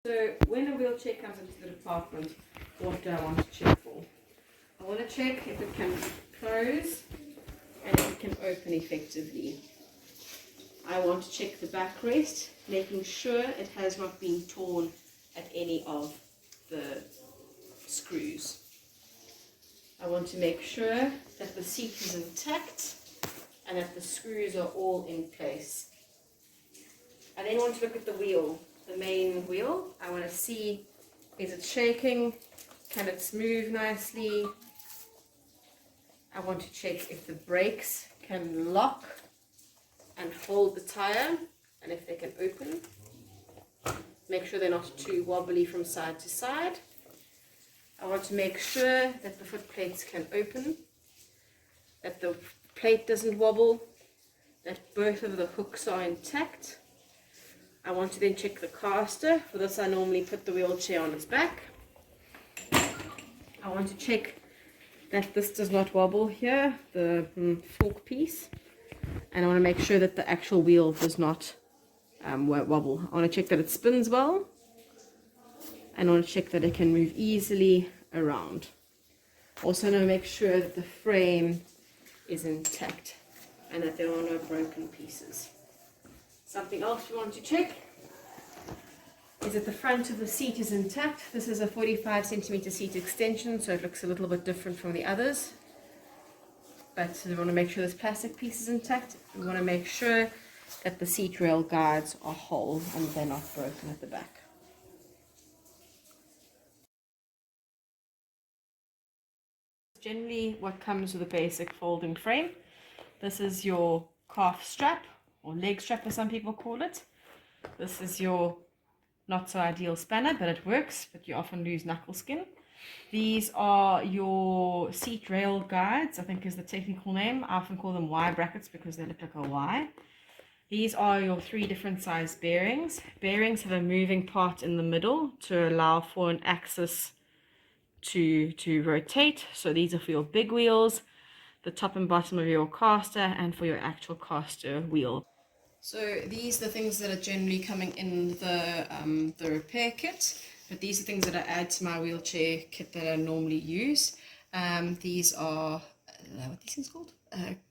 So when a wheelchair comes into the department, what do I want to check for? I want to check if it can close and if it can open effectively. I want to check the backrest, making sure it has not been torn at any of the screws. I want to make sure that the seat is intact and that the screws are all in place. I then want to look at the wheel, the main wheel. I want to see, is it shaking? Can it move nicely? I want to check if the brakes can lock and hold the tire and if they can open. Make sure they're not too wobbly from side to side. I want to make sure that the foot plates can open, that the plate doesn't wobble, that both of the hooks are intact. I want to then check the caster. For this I normally put the wheelchair on its back. I want to check that this does not wobble here, the fork piece. And I want to make sure that the actual wheel does not wobble. I want to check that it spins well. And I want to check that it can move easily around. Also, I want to make sure that the frame is intact and that there are no broken pieces. Something else we want to check is that the front of the seat is intact. This is a 45 centimeter seat extension, so it looks a little bit different from the others. But we want to make sure this plastic piece is intact. We want to make sure that the seat rail guides are whole and they're not broken at the back. Generally what comes with a basic folding frame. This is your calf strap, or leg strap as some people call it. This is your not so ideal spanner, but it works, but you often lose knuckle skin. These are your seat rail guides, I think is the technical name. I often call them Y brackets because they look like a Y. These are your 3 different size bearings. Bearings have a moving part in the middle to allow for an axis to rotate. So these are for your big wheels, the top and bottom of your caster, and for your actual caster wheel. So these are the things that are generally coming in the repair kit, but these are things that I add to my wheelchair kit that I normally use. These are, what are these things called?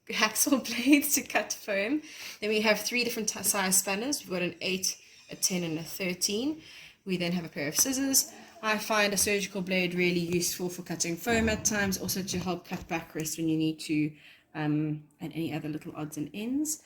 Hacksaw blades to cut foam. Then we have 3 different size spanners. We've got an 8, a 10 and a 13. We then have a pair of scissors. I find a surgical blade really useful for cutting foam at times, also to help cut backrest when you need to, and any other little odds and ends.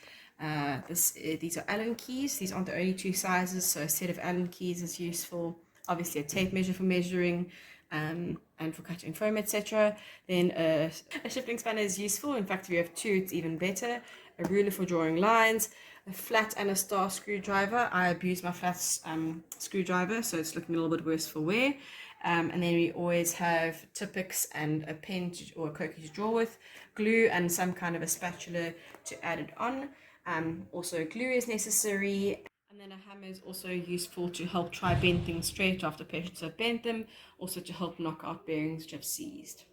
These are Allen keys. These aren't the only 2 sizes, so a set of Allen keys is useful. Obviously a tape measure for measuring and for cutting foam, etc. Then a shifting spanner is useful. In fact, if you have 2, it's even better. A ruler for drawing lines, a flat and a star screwdriver. I abuse my flat screwdriver, so it's looking a little bit worse for wear. And then we always have Tipp-Ex and a pen or a Koki to draw with, glue and some kind of a spatula to add it on. Also glue is necessary, and then a hammer is also useful to help try bend things straight after patients have bent them, also to help knock out bearings which have seized.